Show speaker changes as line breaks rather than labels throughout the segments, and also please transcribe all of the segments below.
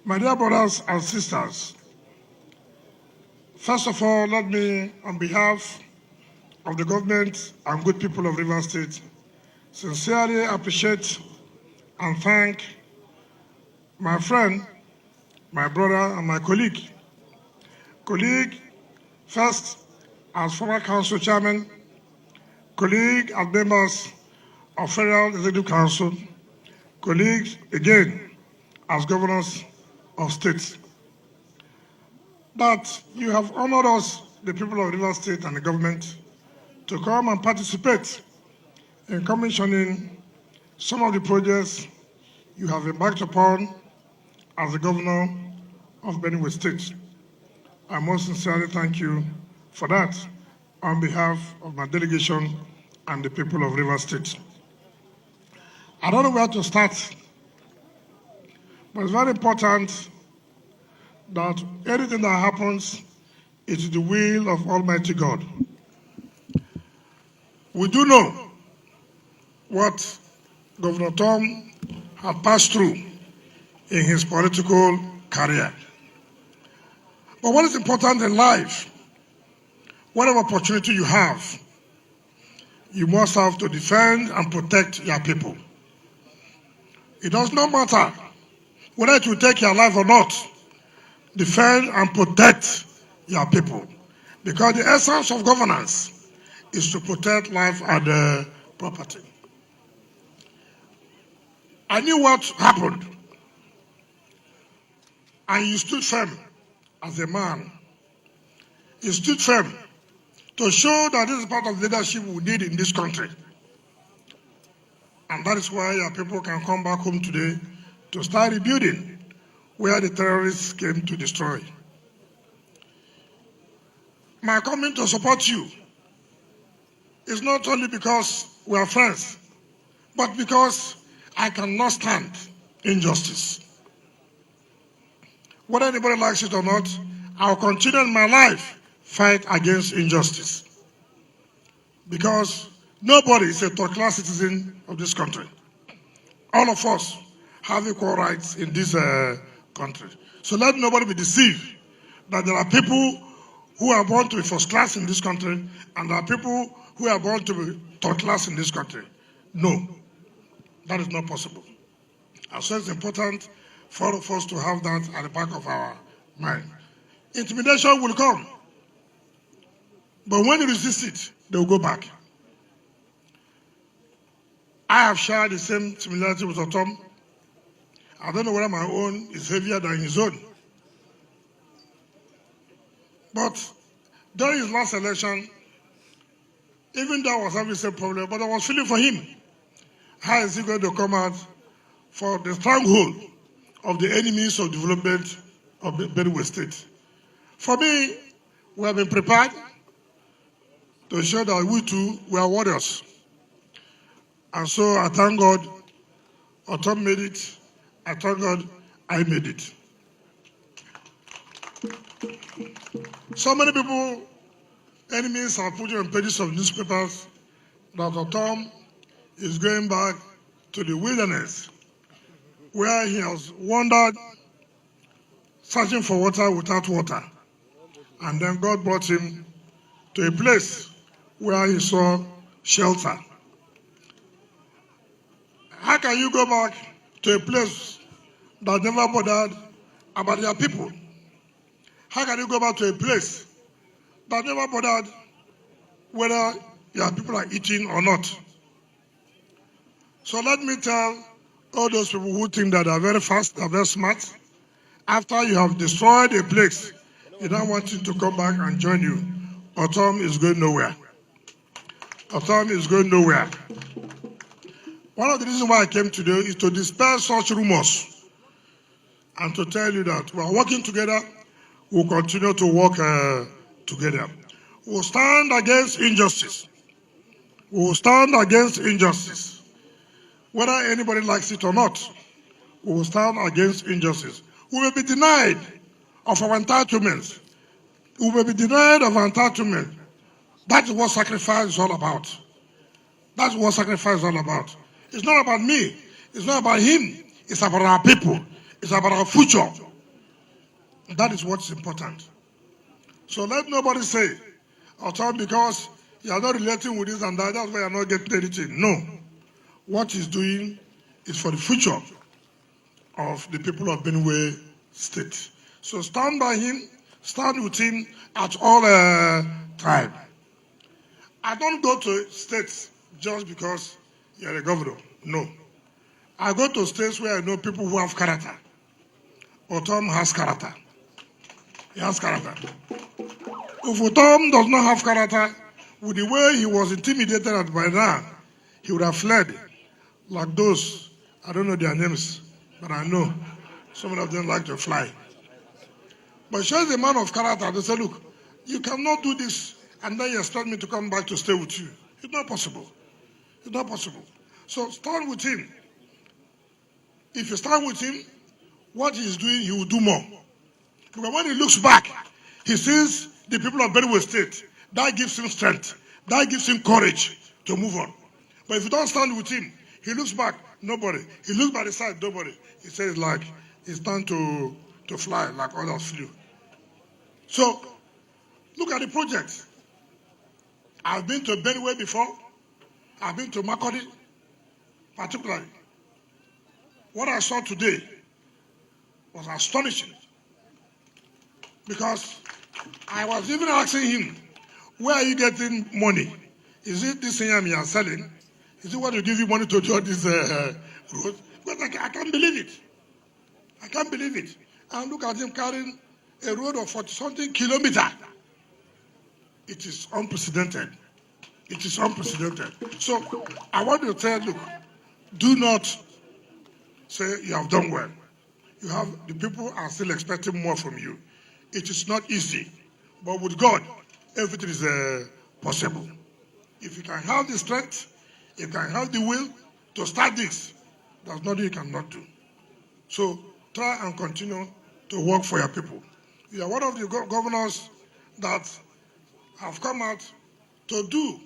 My dear brothers and sisters, first of all, let me, on behalf of the government and good people of Rivers State, sincerely appreciate and thank my friend, my brother, and my colleague. First, as former council chairman, colleague as members of Federal Executive Council, colleagues again as governors of states. That you have honored us, the people of Rivers State and the government, to come and participate in commissioning some of the projects you have embarked upon as the governor of Benue State. I most sincerely thank you for that on behalf of my delegation and the people of Rivers State. I don't know where to start, but it's very important that anything that happens is the will of Almighty God. We do know what Governor Tom had passed through in his political career. But what is important in life, whatever opportunity you have, you must have to defend and protect your people. It does not matter whether it will take your life or not. Defend and protect your people. Because the essence of governance is to protect life and property. I knew what happened. And you stood firm as a man. You stood firm to show that this is part of leadership we need in this country. And that is why our people can come back home today to start rebuilding where the terrorists came to destroy. My coming to support you is not only because we are friends, but because I cannot stand injustice. Whether anybody likes it or not, I'll continue in my life fight against injustice. Because nobody is a third-class citizen of this country. All of us have equal rights in this country. So let nobody be deceived that there are people who are born to be first class in this country and there are people who are born to be third class in this country. No, that is not possible. And so it's important for all of us to have that at the back of our mind. Intimidation will come, but when you resist it, they will go back. I have shared the same similarity with Ortom. I don't know whether my own is heavier than his own. But during his last election, even though I was having the same problem, but I was feeling for him. How is he going to come out for the stronghold of the enemies of development of Benue State? For me, we have been prepared to ensure that we too, we are warriors. And so I thank God, Ortom made it. I thank God I made it. So many people, enemies are putting on pages of newspapers that Ortom is going back to the wilderness where he has wandered searching for water without water. And then God brought him to a place where he saw shelter. How can you go back to a place that never bothered about their people? How can you go back to a place that never bothered whether your people are eating or not? So let me tell all those people who think that they are very fast, they are very smart, after you have destroyed a place, you don't want it to come back and join you. Ortom is going nowhere. Ortom is going nowhere. One of the reasons why I came today is to dispel such rumors and to tell you that we are working together, we'll continue to work together. We'll stand against injustice. We'll stand against injustice. Whether anybody likes it or not, we will stand against injustice. We will be denied of our entitlements. We will be denied of our entitlement. That's what sacrifice is all about. That's what sacrifice is all about. It's not about me. It's not about him. It's about our people. It's about our future. That is what's important. So let nobody say, Ortom, because you are not relating with this and that, that's why you are not getting anything. No. What he's doing is for the future of the people of Benue State. So stand by him, stand with him at all time. I don't go to states just because you're a governor. No. I go to states where I know people who have character. Ortom has character. He has character. If Ortom does not have character, with the way he was intimidated by now, he would have fled like those, I don't know their names, but I know some of them like to fly. But she's a man of character. They say, look, you cannot do this and then you expect me to come back to stay with you. It's not possible. It's not possible. So stand with him. If you stand with him, what he's doing, he will do more. Because when he looks back, he sees the people of Benue State. That gives him strength. That gives him courage to move on. But if you don't stand with him, he looks back, nobody. He looks by the side, nobody. He says like, it's time to fly like others flew. So, look at the projects. I've been to Benue before. I've been to Makodi, particularly. What I saw today was astonishing. Because I was even asking him, where are you getting money? Is it this thing you are selling? Is it what you give you money to do this road? Because I can't believe it. I can't believe it. And look at him carrying a road of 40-something kilometers. It is unprecedented. It is unprecedented. So I want to tell you, do not say you have done well. The people are still expecting more from you. It is not easy, but with God, everything is possible. If you can have the strength, if you can have the will to start this, there's nothing you cannot do. So try and continue to work for your people. You are one of the governors that have come out to do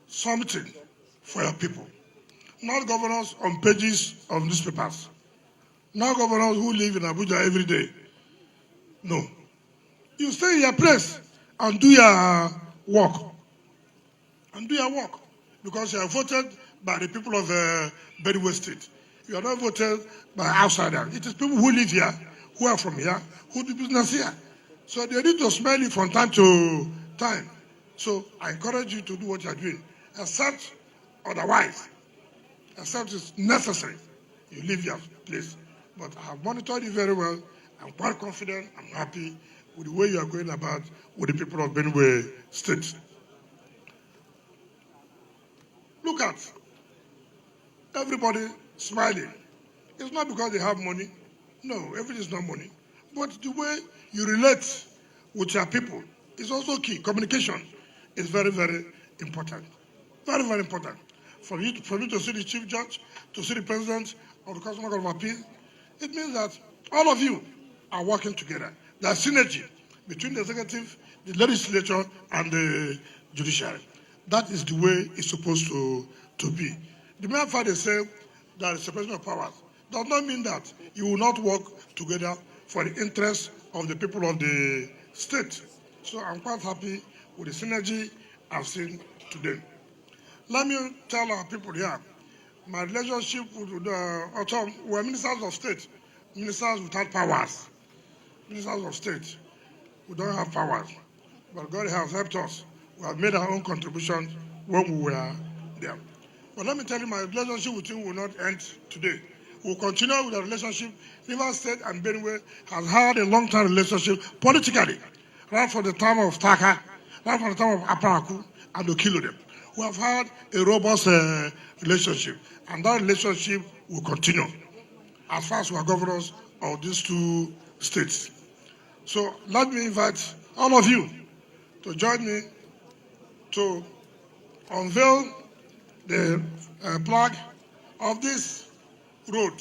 something for your people. Not governors on pages of newspapers. Not governors who live in Abuja every day. No. You stay in your place and do your work. And do your work. Because you are voted by the people of Benue State. You are not voted by outsiders. It is people who live here, who are from here, who do business here. So they need to smell it from time to time. So I encourage you to do what you are doing. Except otherwise. Except it's necessary. You leave your place. But I have monitored you very well. I'm quite confident. I'm happy with the way you are going about with the people of Benue State. Look at everybody smiling. It's not because they have money. No, everything is not money. But the way you relate with your people is also key. Communication is very, very important. Very, very important. For you to see the Chief Judge, to see the President of the Constitutional Court of Appeal, it means that all of you are working together. There's synergy between the executive, the legislature, and the judiciary. That is the way it's supposed to be. The mere fact they say there is separation of powers does not mean that you will not work together for the interests of the people of the state. So I'm quite happy with the synergy I've seen today. Let me tell our people here, my relationship with Ortom, we're ministers of state, ministers without powers. Ministers of state, we don't have powers, but God has helped us. We have made our own contributions when we were there. But let me tell you, my relationship with him will not end today. We'll continue with our relationship. Rivers State and Benue has had a long-term relationship politically, right from the time of Taka, right from the time of Aparaku and Okilodem. We have had a robust relationship, and that relationship will continue as far as we are governors of these two states. So let me invite all of you to join me to unveil the plaque of this road.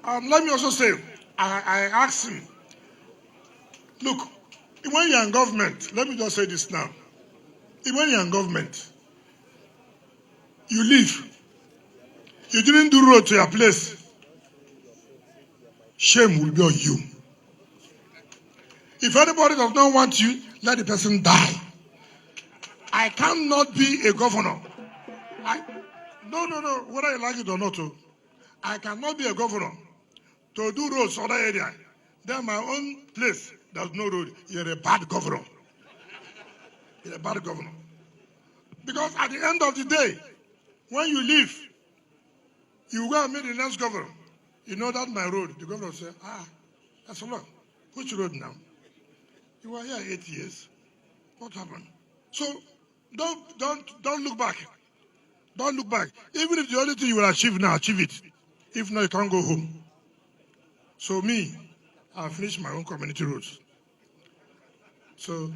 And let me also say, I asked him, look, when you're in government, let me just say this now. When you're in government, you leave. You didn't do road to your place. Shame will be on you. If anybody does not want you, let the person die. I cannot be a governor. No, whether you like it or not. I cannot be a governor to do roads other area. Then my own place, there's no road. You're a bad governor. You're a bad governor. Because at the end of the day, when you leave, you go and meet the next governor. You know that's my road. The governor will say, that's a lot. Which road now? You were here 8 years. What happened? So don't look back. Don't look back. Even if the only thing you will achieve now, achieve it. If not, you can't go home. So me, I finished my own community roads. So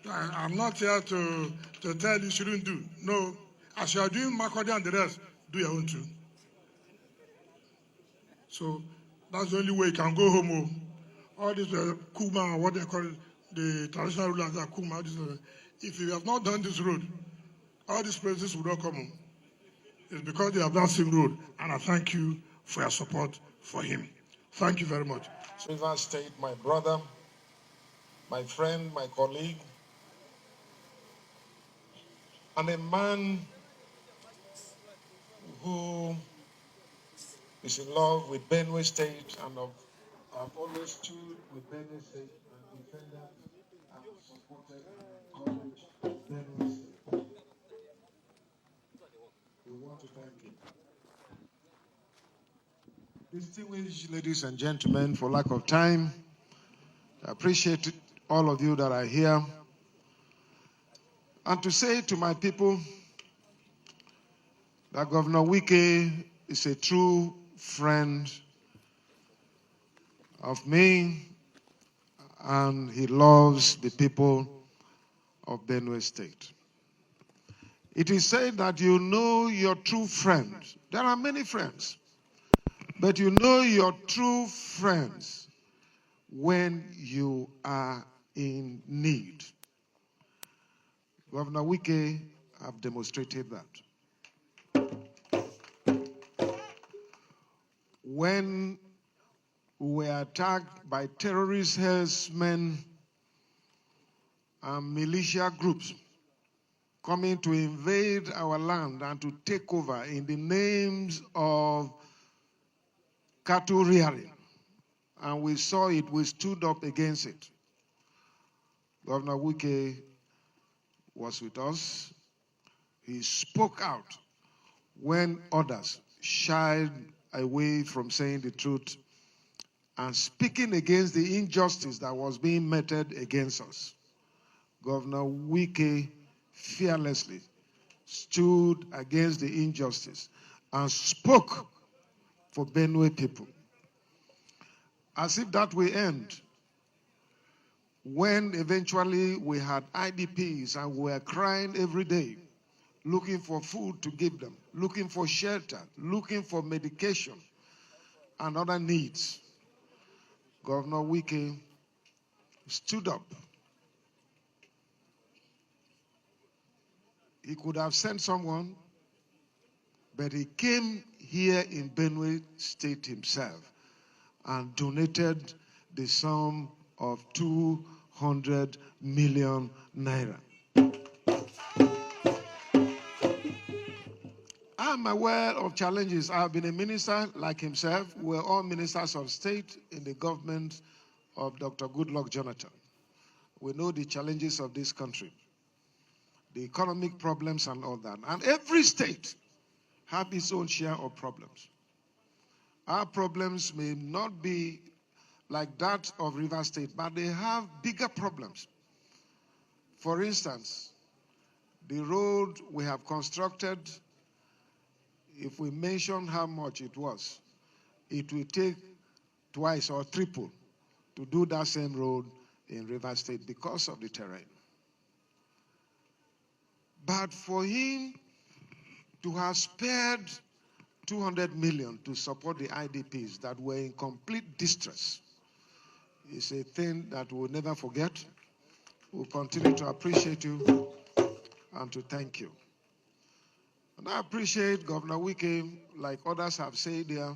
I'm not here to tell you shouldn't do. No, as you are doing Makodi and the rest, do your own too. So that's the only way you can go home. All this Kuma, what they call it, the traditional rulers are Kuma. If you have not done this road, all these places will not come home. It's because they have done same road, and I thank you for your support for him. Thank you very much.
River State, my brother, my friend, my colleague, and a man who is in love with Benue State and I've always stood with Benue State and defended and supported and encouraged Benue State. We want to thank you. Distinguished ladies and gentlemen, for lack of time, I appreciate all of you that are here. And to say to my people that Governor Wike is a true friend of me, and he loves the people of Benue State. It is said that you know your true friend. There are many friends, but you know your true friends when you are in need. Governor Wike have demonstrated that. When we were attacked by terrorist herdsmen and militia groups coming to invade our land and to take over in the names of cattle rearing, and we saw it, we stood up against it. Governor Wike was with us. He spoke out when others shied away from saying the truth and speaking against the injustice that was being meted against us. Governor Wike fearlessly stood against the injustice and spoke for Benue people. As if that will end, when eventually we had IDPs and we were crying every day, looking for food to give them, looking for shelter, looking for medication and other needs, Governor Wike stood up. He could have sent someone, but he came here in Benue State himself and donated the sum of 200 million naira. I'm aware of challenges. I've been a minister like himself. We're all ministers of state in the government of Dr. Goodluck Jonathan. We know the challenges of this country, the economic problems and all that. And every state has its own share of problems. Our problems may not be like that of River State, but they have bigger problems. For instance, the road we have constructed, if we mention how much it was, it will take twice or triple to do that same road in River State because of the terrain. But for him to have spared 200 million to support the IDPs that were in complete distress is a thing that we'll never forget. We'll continue to appreciate you and to thank you. And I appreciate Governor Wike, like others have said there.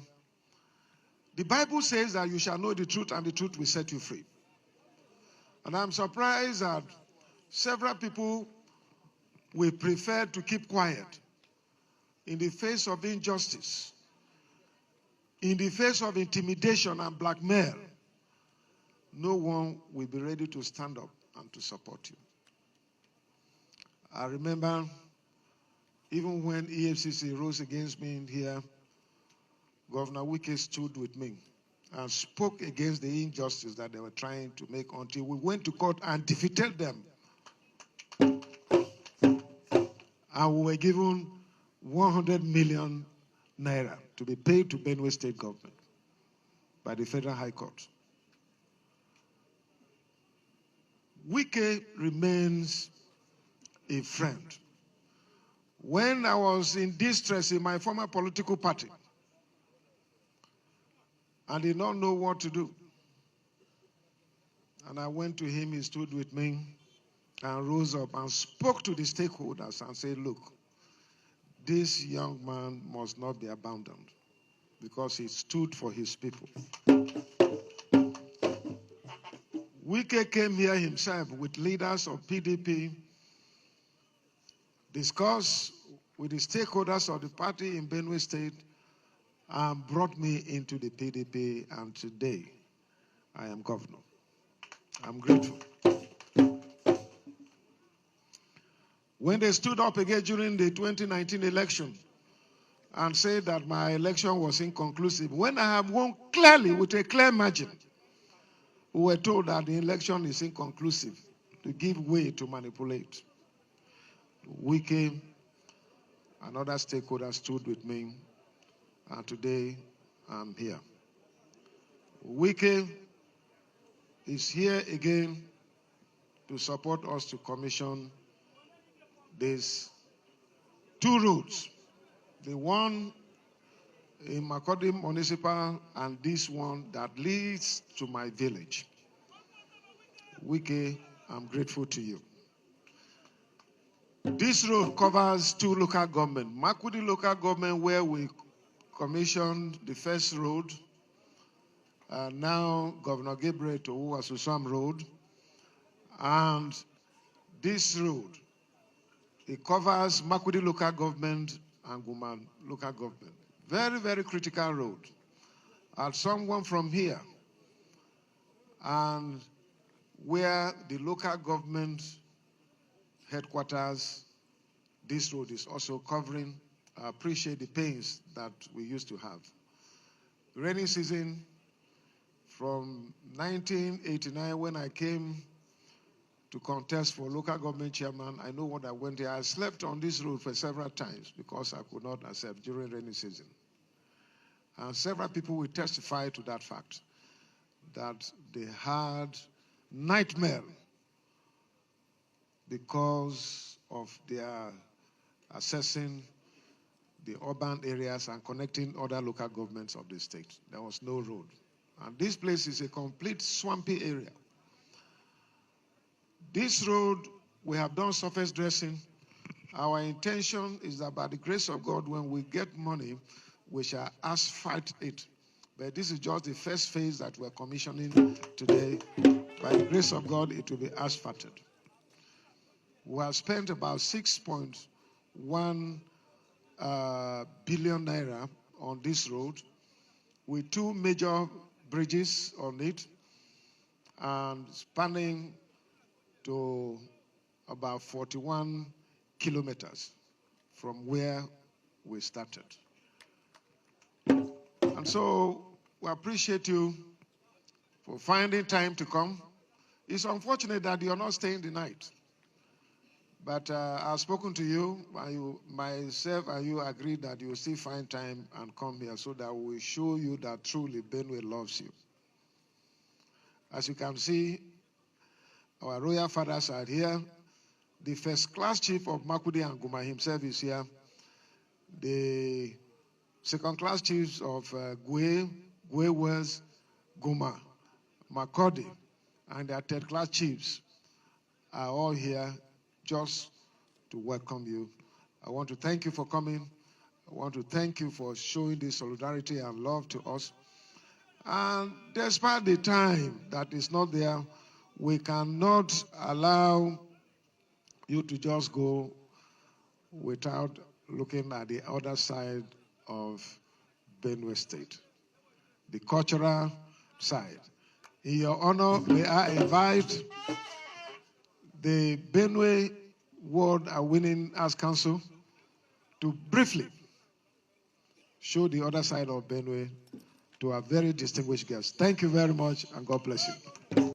The Bible says that you shall know the truth and the truth will set you free. And I'm surprised that several people will prefer to keep quiet in the face of injustice, in the face of intimidation and blackmail. No one will be ready to stand up and to support you. I remember even when EFCC rose against me in here, Governor Wike stood with me and spoke against the injustice that they were trying to make until we went to court and defeated them. And we were given 100 million naira to be paid to Benue State government by the Federal High Court. Wike remains a friend. When I was in distress in my former political party, I did not know what to do. And I went to him, he stood with me and rose up and spoke to the stakeholders and said, look, this young man must not be abandoned because he stood for his people. Wike came here himself with leaders of PDP, discussed with the stakeholders of the party in Benue State, and brought me into the PDP, and today I am governor. I'm grateful. When they stood up again during the 2019 election and said that my election was inconclusive, when I have won clearly with a clear margin, we were told that the election is inconclusive, to give way to manipulate. Wike and other stakeholders stood with me, and today I'm here. Wike is here again to support us to commission these two roads, the one in Makurdi Municipal and this one that leads to my village. Wike, I'm grateful to you. This road covers two local governments. Makurdi local government, where we commissioned the first road, now Governor Gabriel to Uwasusam Road, and this road, it covers Makurdi local government and Guman local government. Very, very critical road. As someone from here, and where the local government headquarters, this road is also covering. I appreciate the pains that we used to have. Rainy season from 1989, when I came to contest for local government chairman, I know what I went there. I slept on this road for several times because I could not accept during rainy season. And several people will testify to that fact, that they had nightmare because of their assessing the urban areas and connecting other local governments of the state. There was no road. And this place is a complete swampy area. This road, we have done surface dressing. Our intention is that by the grace of God, when we get money, we shall asphalt it. But this is just the first phase that we're commissioning today. By the grace of God, it will be asphalted. We have spent about 6.1 billion naira on this road, with two major bridges on it, and spanning to about 41 kilometers from where we started. And so we appreciate you for finding time to come. It's unfortunate that you're not staying the night. But I've spoken to you, and myself and you agreed that you will still find time and come here so that we will show you that truly Benue loves you. As you can see, our royal fathers are here. The first-class chief of Makurdi and Guma himself is here. The second-class chiefs of Gwe West, Guma, Makurdi, and their third-class chiefs are all here just to welcome you. I want to thank you for coming. I want to thank you for showing this solidarity and love to us. And despite the time that is not there, We cannot allow you to just go without looking at the other side of Benue State, the cultural side. In your honor, may I invite the Benue World Winning Arts Council to briefly show the other side of Benue to our very distinguished guests. Thank you very much, and God bless you.